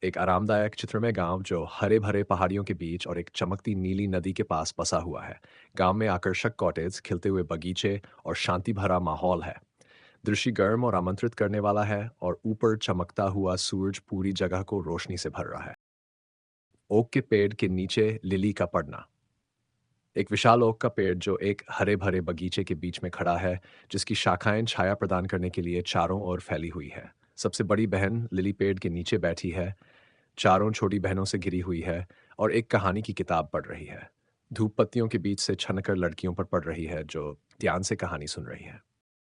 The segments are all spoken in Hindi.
एक आरामदायक चित्रमय गांव जो हरे भरे पहाड़ियों के बीच और एक चमकती नीली नदी के पास बसा हुआ है। गांव में आकर्षक कॉटेज, खिलते हुए बगीचे और शांति भरा माहौल है। दृश्य गर्म और आमंत्रित करने वाला है और ऊपर चमकता हुआ सूरज पूरी जगह को रोशनी से भर रहा है। ओक के पेड़ के नीचे लिली का पड़ना। एक विशाल ओक का पेड़ जो एक हरे भरे बगीचे के बीच में खड़ा है, जिसकी शाखाएं छाया प्रदान करने के लिए चारों ओर फैली हुई है। सबसे बड़ी बहन लिली पेड़ के नीचे बैठी है, चारों छोटी बहनों से घिरी हुई है और एक कहानी की किताब पढ़ रही है। धूप पत्तियों के बीच से छनकर लड़कियों पर पड़ रही है जो ध्यान से कहानी सुन रही है।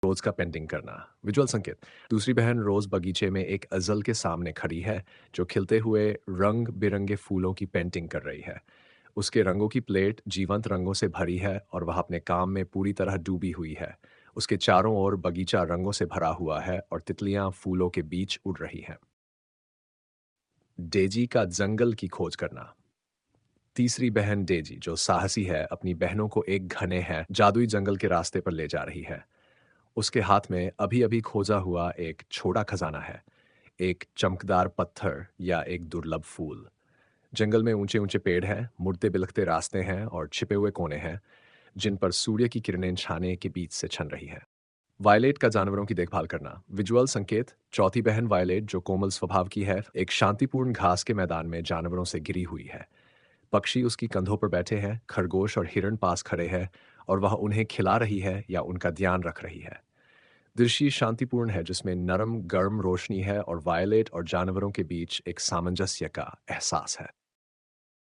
रोज का पेंटिंग करना। विजुअल संकेत। दूसरी बहन रोज बगीचे में एक अजल के सामने खड़ी है जो खिलते हुए रंग बिरंगे फूलों की पेंटिंग कर रही है। उसके रंगों की प्लेट जीवंत रंगों से भरी है और वह अपने काम में पूरी तरह डूबी हुई है। उसके चारों ओर बगीचा रंगों से भरा हुआ है और तितलियां फूलों के बीच उड़ रही हैं। डेजी का जंगल की खोज करना। तीसरी बहन डेजी जो साहसी है, अपनी बहनों को एक घने हैं जादुई जंगल के रास्ते पर ले जा रही है। उसके हाथ में अभी अभी खोजा हुआ एक छोटा खजाना है, एक चमकदार पत्थर या एक दुर्लभ फूल। जंगल में ऊंचे ऊंचे पेड़ हैं, मुड़ते बिलखते रास्ते हैं और छिपे हुए कोने हैं जिन पर सूर्य की किरणें छाने के बीच से छन रही है। वायलेट का जानवरों की देखभाल करना। विजुअल संकेत। चौथी बहन वायलेट जो कोमल स्वभाव की है, एक शांतिपूर्ण घास के मैदान में जानवरों से घिरी हुई है। पक्षी उसकी कंधों पर बैठे हैं, खरगोश और हिरण पास खड़े हैं और वह उन्हें खिला रही है या उनका ध्यान रख रही है। दृश्य शांतिपूर्ण है जिसमें नरम गर्म रोशनी है और वायलेट और जानवरों के बीच एक सामंजस्य का एहसास है।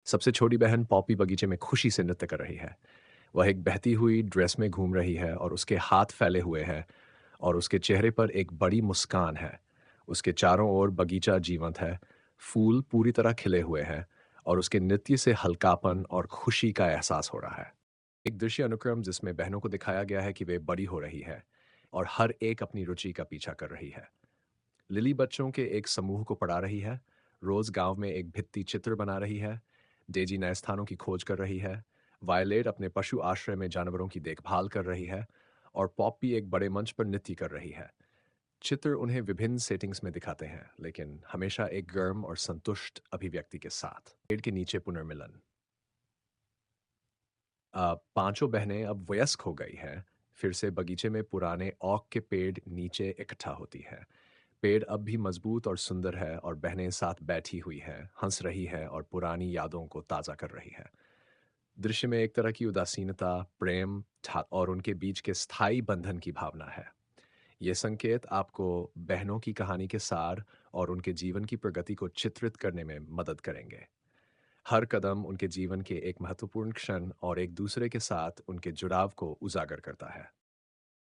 सबसे छोटी बहन पॉपी बगीचे में खुशी से नृत्य कर रही है। वह एक बहती हुई ड्रेस में घूम रही है और उसके हाथ फैले हुए हैं और उसके चेहरे पर एक बड़ी मुस्कान है। उसके चारों ओर बगीचा जीवंत है, फूल पूरी तरह खिले हुए हैं और उसके नृत्य से हल्कापन और खुशी का एहसास हो रहा है। एक दृश्य अनुक्रम जिसमें बहनों को दिखाया गया है कि वे बड़ी हो रही है और हर एक अपनी रुचि का पीछा कर रही है। लिली बच्चों के एक समूह को पढ़ा रही है, रोज गांव में एक भित्ति चित्र बना रही है, डेजी नए स्थानों की खोज कर रही है, वायलेट अपने पशु आश्रय में जानवरों की देखभाल कर रही है और पॉप्पी एक बड़े मंच पर नृत्य कर रही है। चित्र उन्हें विभिन्न सेटिंग्स में दिखाते हैं, लेकिन हमेशा एक गर्म और संतुष्ट अभिव्यक्ति के साथ। पेड़ के नीचे पुनर्मिलन। पांचों बहनें अब वयस्क हो गई हैं, फिर से बगीचे में पुराने ओक के पेड़ नीचे इकट्ठा होती है। पेड़ अब भी मजबूत और सुंदर है और बहनें साथ बैठी हुई हैं, हंस रही हैं और पुरानी यादों को ताज़ा कर रही है। दृश्य में एक तरह की उदासीनता, प्रेम और उनके बीच के स्थायी बंधन की भावना है। ये संकेत आपको बहनों की कहानी के सार और उनके जीवन की प्रगति को चित्रित करने में मदद करेंगे। हर कदम उनके जीवन के एक महत्वपूर्ण क्षण और एक दूसरे के साथ उनके जुड़ाव को उजागर करता है।